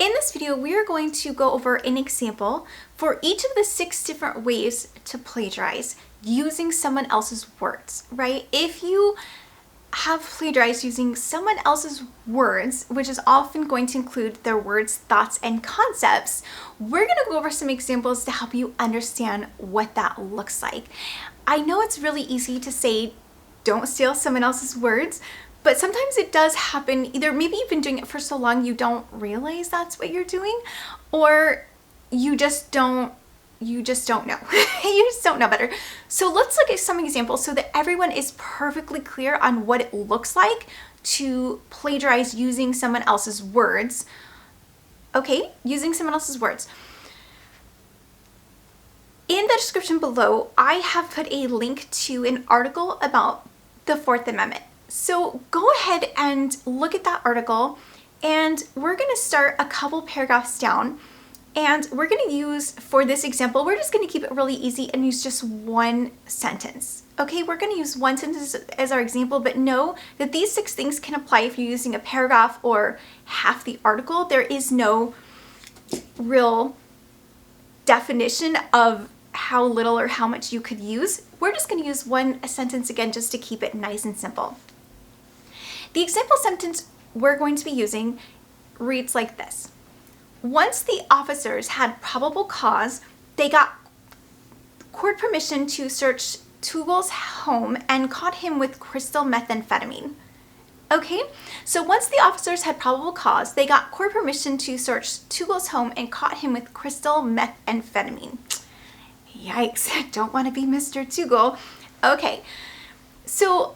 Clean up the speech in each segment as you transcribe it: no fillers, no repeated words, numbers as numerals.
In this video, we are going to go over an example for each of the 6 different ways to plagiarize using someone else's words, right? If you have plagiarized using someone else's words, which is often going to include their words, thoughts, and concepts, we're going to go over some examples to help you understand what that looks like. I know it's really easy to say, don't steal someone else's words, but sometimes it does happen. Either maybe you've been doing it for so long you don't realize that's what you're doing, or you just don't know. You just don't know better. So let's look at some examples so that everyone is perfectly clear on what it looks like to plagiarize using someone else's words. Okay, using someone else's words. In the description below, I have put a link to an article about the 4th Amendment. So go ahead and look at that article, and we're going to start a couple paragraphs down. And we're going to use, for this example, we're just going to keep it really easy and use just one sentence. Okay, we're going to use one sentence as our example, but know that these 6 things can apply if you're using a paragraph or half the article. There is no real definition of how little or how much you could use. We're just going to use one sentence again just to keep it nice and simple. The example sentence we're going to be using reads like this. Once the officers had probable cause, they got court permission to search Tugel's home and caught him with crystal methamphetamine. Okay, so once the officers had probable cause, they got court permission to search Tugel's home and caught him with crystal methamphetamine. Yikes, don't want to be Mr. Tugel. Okay, so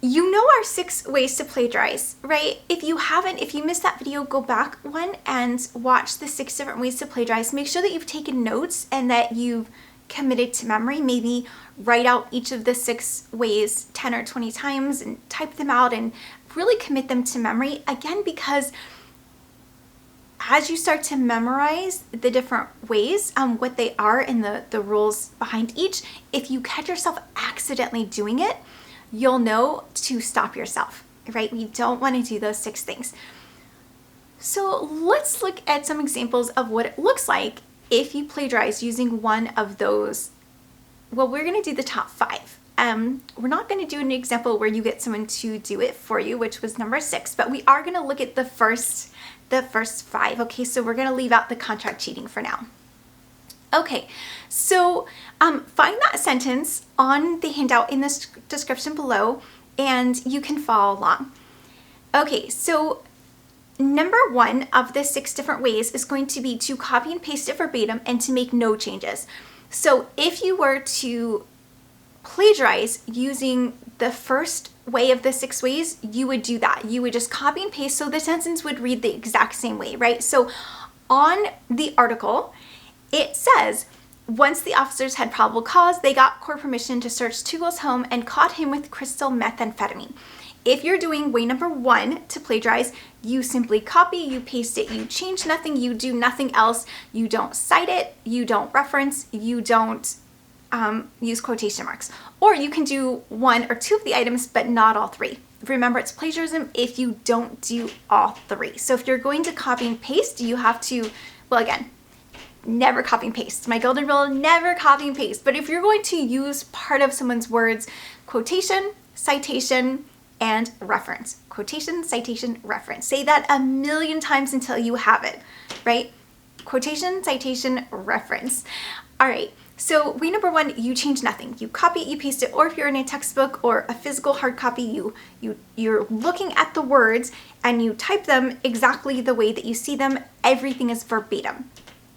you know our 6 ways to plagiarize, right? If you missed that video, go back one and watch the 6 different ways to plagiarize. Make sure that you've taken notes and that you've committed to memory. Maybe write out each of the 6 ways 10 or 20 times and type them out and really commit them to memory. Again, because as you start to memorize the different ways, what they are and the rules behind each, if you catch yourself accidentally doing it, you'll know to stop yourself, right? We don't want to do those 6 things. So let's look at some examples of what it looks like if you plagiarize using one of those. Well, we're going to do the top 5. We're not going to do an example where you get someone to do it for you, which was number 6, but we are going to look at the first 5. Okay, so we're going to leave out the contract cheating for now. Okay, so find that sentence on the handout in the description below, and you can follow along. Okay, so number 1 of the 6 different ways is going to be to copy and paste it verbatim and to make no changes. So if you were to plagiarize using the first way of the 6 ways, you would do that. You would just copy and paste, so the sentence would read the exact same way, right? So on the article, it says, once the officers had probable cause, they got court permission to search Tugel's home and caught him with crystal methamphetamine. If you're doing way number 1 to plagiarize, you simply copy, you paste it, you change nothing, you do nothing else, you don't cite it, you don't reference, you don't use quotation marks. Or you can do 1 or 2 of the items, but not all 3. Remember, it's plagiarism if you don't do all 3. So if you're going to copy and paste, you have to, well, again, never copy and paste. My golden rule, never copy and paste. But if you're going to use part of someone's words, quotation, citation, and reference. Quotation, citation, reference. Say that a million times until you have it, right? Quotation, citation, reference. All right, so way number 1, you change nothing. You copy it, you paste it, or if you're in a textbook or a physical hard copy, you're looking at the words and you type them exactly the way that you see them. Everything is verbatim.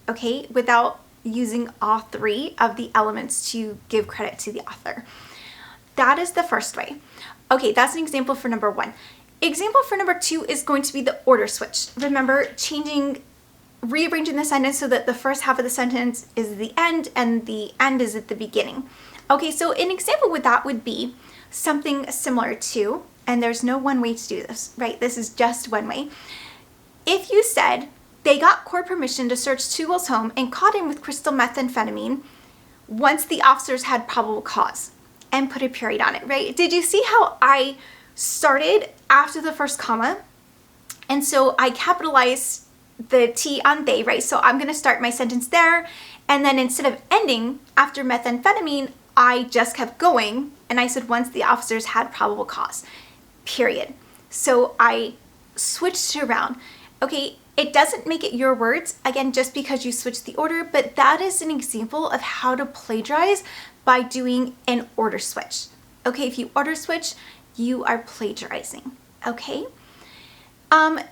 Okay, without using all 3 of the elements to give credit to the author. That is the first way. Okay, that's an example for number 1. Example for number 2 is going to be the order switch. Remember, rearranging the sentence so that the first half of the sentence is the end and the end is at the beginning. Okay, so an example with that would be something similar to, and there's no one way to do this, right? This is just one way. If you said, they got court permission to search Tugel's home and caught him with crystal methamphetamine once the officers had probable cause, and put a period on it, right? Did you see how I started after the first comma? And so I capitalized the T on they, right? So I'm gonna start my sentence there, and then instead of ending after methamphetamine, I just kept going, and I said once the officers had probable cause, period. So I switched it around. Okay, it doesn't make it your words, again, just because you switch the order, but that is an example of how to plagiarize by doing an order switch. Okay, if you order switch, you are plagiarizing, okay?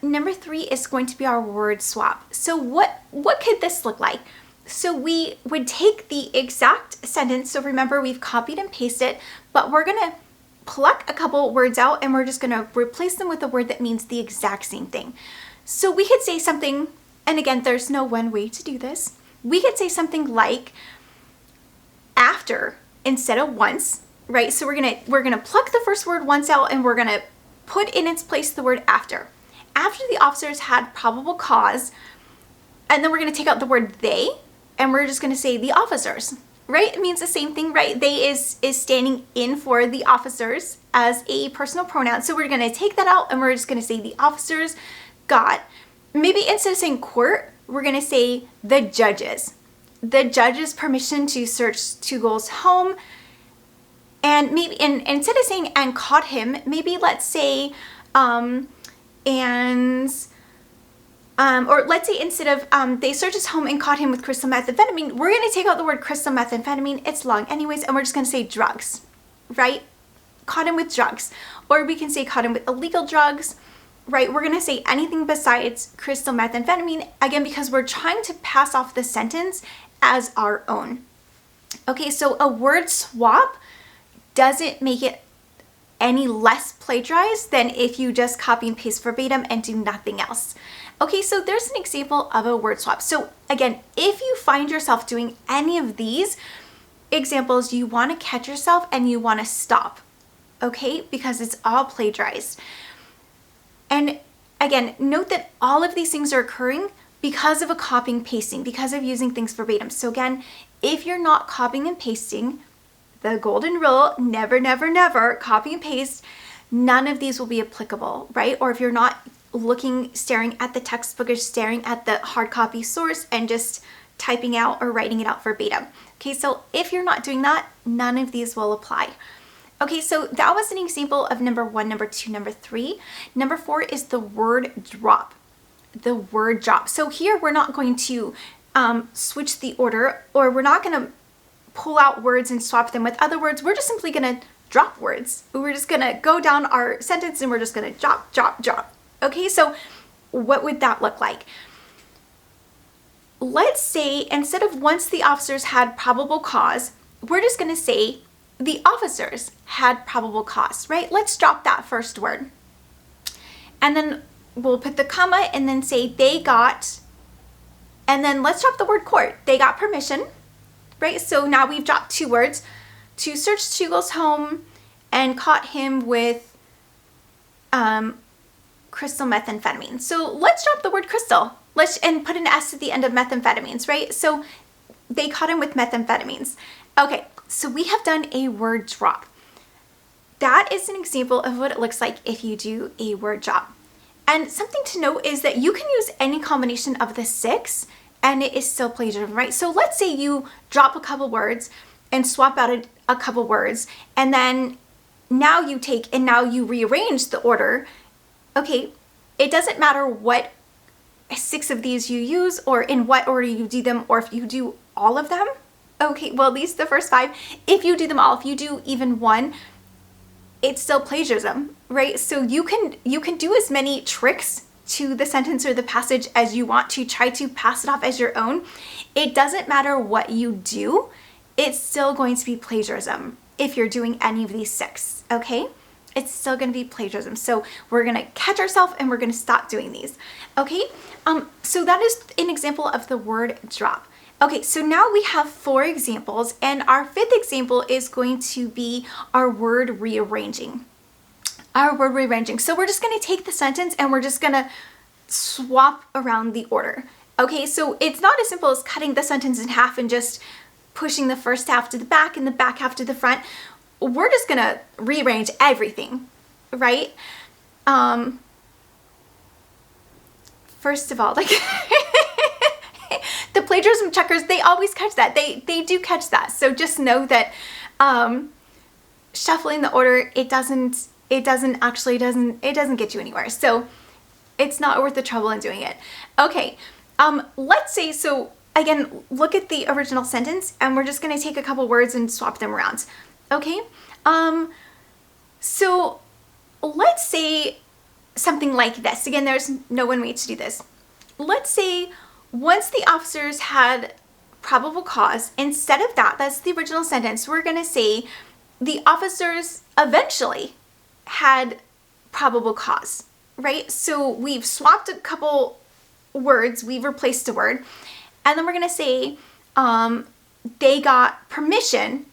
Number 3 is going to be our word swap. So what could this look like? So we would take the exact sentence, so remember we've copied and pasted it, but we're gonna pluck a couple words out and we're just gonna replace them with a word that means the exact same thing. So we could say something, and again, there's no one way to do this. We could say something like after instead of once, right? So we're gonna pluck the first word once out and we're gonna put in its place the word after. After the officers had probable cause, and then we're gonna take out the word they, and we're just gonna say the officers, right? It means the same thing, right? They is standing in for the officers as a personal pronoun. So we're gonna take that out and we're just gonna say the officers got, maybe instead of saying court, we're gonna say the judges. The judge's permission to search Tugel's home. And maybe, and instead of saying and caught him, maybe let's say, or let's say instead of they searched his home and caught him with crystal methamphetamine, we're going to take out the word crystal methamphetamine. It's long anyways, and we're just going to say drugs, right? Caught him with drugs. Or we can say caught him with illegal drugs, right? We're going to say anything besides crystal methamphetamine, again, because we're trying to pass off the sentence as our own. Okay, so a word swap doesn't make it any less plagiarized than if you just copy and paste verbatim and do nothing else. Okay, so there's an example of a word swap. So again, if you find yourself doing any of these examples, you want to catch yourself and you want to stop, okay? Because it's all plagiarized. And again, note that all of these things are occurring because of a copying pasting, because of using things verbatim. So again, if you're not copying and pasting, the golden rule, never, never, never copy and paste, none of these will be applicable, right? Or if you're not looking, staring at the textbook or staring at the hard copy source and just typing out or writing it out verbatim. Okay, so if you're not doing that, none of these will apply. Okay, so that was an example of number 1, number 2, number 3. Number 4 is the word drop. The word drop. So here we're not going to switch the order, or we're not going to pull out words and swap them with other words. We're just simply going to drop words. We're just going to go down our sentence and we're just going to drop, drop, drop. Okay, so what would that look like? Let's say instead of once the officers had probable cause, we're just going to say the officers had probable cause, right? Let's drop that first word. And then we'll put the comma and then say they got, and then let's drop the word court. They got permission, right? So now we've dropped 2 words to search Tugel's home and caught him with crystal methamphetamine. So let's drop the word crystal. And put an S at the end of methamphetamines, right? So they caught him with methamphetamines. Okay, so we have done a word drop. That is an example of what it looks like if you do a word drop. And something to note is that you can use any combination of the 6 and it is still plagiarism, right? So let's say you drop a couple words and swap out a couple words, and then now you take and now you rearrange the order. Okay, it doesn't matter what 6 of these you use or in what order you do them, or if you do all of them. Okay, well, at least the first 5, if you do them all, if you do even one, it's still plagiarism, right? So you can do as many tricks to the sentence or the passage as you want to try to pass it off as your own. It doesn't matter what you do, it's still going to be plagiarism if you're doing any of these 6, okay? It's still going to be plagiarism. So we're going to catch ourselves and we're going to stop doing these, okay? So that is an example of the word drop. Okay, so now we have 4 examples, and our 5th example is going to be our word rearranging. Our word rearranging. So we're just going to take the sentence and we're just going to swap around the order. Okay, so it's not as simple as cutting the sentence in half and just pushing the first half to the back and the back half to the front. We're just going to rearrange everything, right? first of all, like the plagiarism checkers, they always catch that. They do catch that. So just know that shuffling the order, it doesn't get you anywhere. So it's not worth the trouble in doing it. Okay, let's say, so again, look at the original sentence, and we're just gonna take a couple words and swap them around. Okay, so let's say something like this. Again, there's no one way to do this. Let's say once the officers had probable cause, instead of that, that's the original sentence, we're gonna say the officers eventually had probable cause, right? So we've swapped a couple words, we've replaced a word, and then we're gonna say they got permission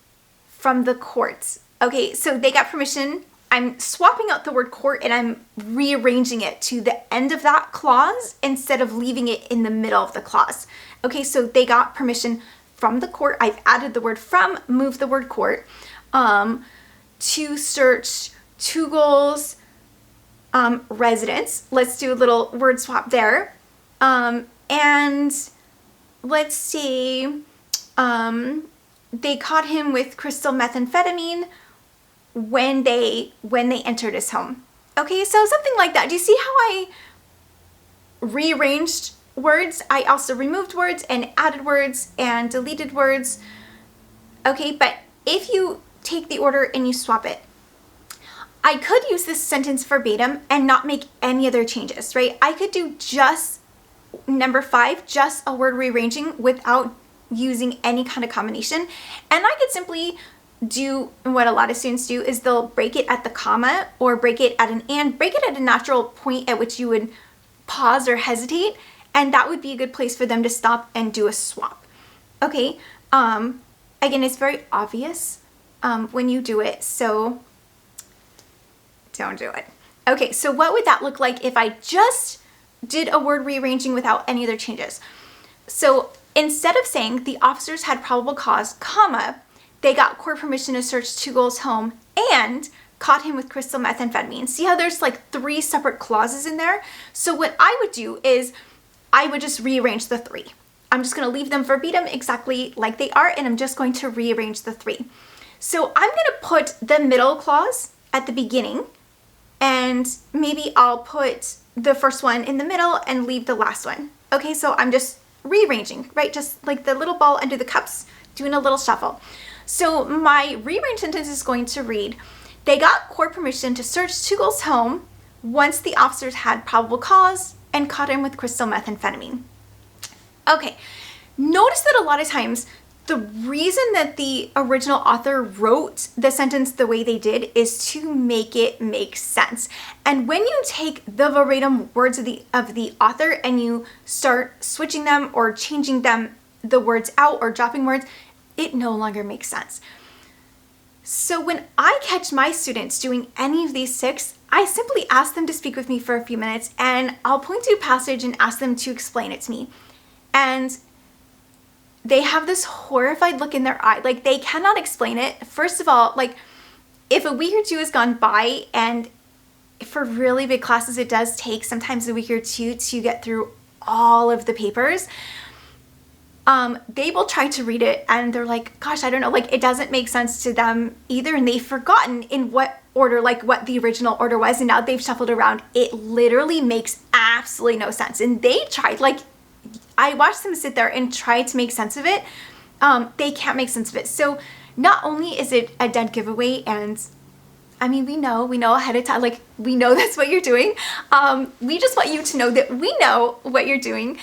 from the courts. Okay, so they got permission. I'm swapping out the word court and I'm rearranging it to the end of that clause instead of leaving it in the middle of the clause. Okay, so they got permission from the court. I've added the word from, moved the word court, to search Tugel's residence. Let's do a little word swap there. And let's see, they caught him with crystal methamphetamine when they entered his home. Okay, so something like that. Do you see how I rearranged words? I also removed words and added words and deleted words. Okay, but if you take the order and you swap it, I could use this sentence verbatim and not make any other changes, right? I could do just number 5, just a word rearranging without using any kind of combination. And I could simply do what a lot of students do, is they'll break it at the comma or break it at an and, break it at a natural point at which you would pause or hesitate, and that would be a good place for them to stop and do a swap. Okay, again, it's very obvious when you do it, so don't do it. Okay, so what would that look like if I just did a word rearranging without any other changes? So instead of saying the officers had probable cause, comma, they got court permission to search Tugel's home and caught him with crystal methamphetamine. See how there's like 3 separate clauses in there? So what I would do is I would just rearrange the 3. I'm just going to leave them verbatim exactly like they are, and I'm just going to rearrange the 3. So I'm going to put the middle clause at the beginning, and maybe I'll put the first one in the middle and leave the last one. Okay, so I'm just rearranging, right? Just like the little ball under the cups, doing a little shuffle. So my rearranged sentence is going to read, they got court permission to search Tugel's home once the officers had probable cause and caught him with crystal methamphetamine. Okay, notice that a lot of times the reason that the original author wrote the sentence the way they did is to make it make sense. And when you take the verbatim words of the author and you start switching them or changing them, the words out or dropping words, it no longer makes sense. So when I catch my students doing any of these 6, I simply ask them to speak with me for a few minutes, and I'll point to a passage and ask them to explain it to me. And they have this horrified look in their eye. Like, they cannot explain it. First of all, like, if a week or 2 has gone by, and for really big classes, it does take sometimes a week or 2 to get through all of the papers, they will try to read it and they're like, gosh, I don't know, like it doesn't make sense to them either, and they've forgotten in what order, like what the original order was, and now they've shuffled around. It literally makes absolutely no sense. And they tried, like I watched them sit there and try to make sense of it. They can't make sense of it. So not only is it a dead giveaway, and I mean, we know ahead of time, like we know that's what you're doing. We just want you to know that we know what you're doing.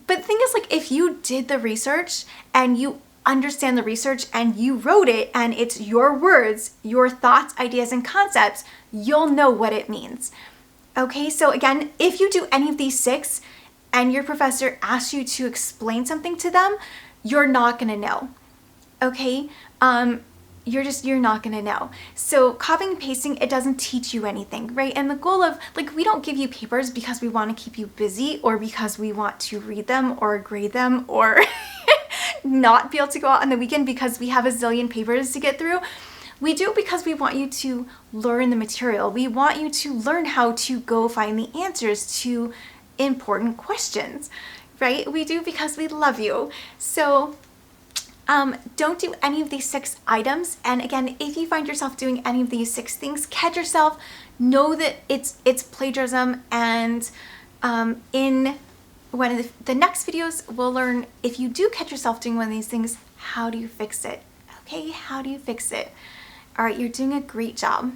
But the thing is, like, if you did the research and you understand the research and you wrote it and it's your words, your thoughts, ideas, and concepts, you'll know what it means. Okay, so again, if you do any of these 6 and your professor asks you to explain something to them, you're not gonna know. Okay, you're not gonna know. So copying and pasting, it doesn't teach you anything, right? And the goal of, like, we don't give you papers because we want to keep you busy or because we want to read them or grade them or not be able to go out on the weekend because we have a zillion papers to get through. We do it because we want you to learn the material. We want you to learn how to go find the answers, to important questions, right? We do because we love you. So don't do any of these 6 items. And again, if you find yourself doing any of these 6 things, catch yourself, know that it's plagiarism. And in one of the next videos, we'll learn, if you do catch yourself doing one of these things, how do you fix it? Okay, how do you fix it? All right, you're doing a great job.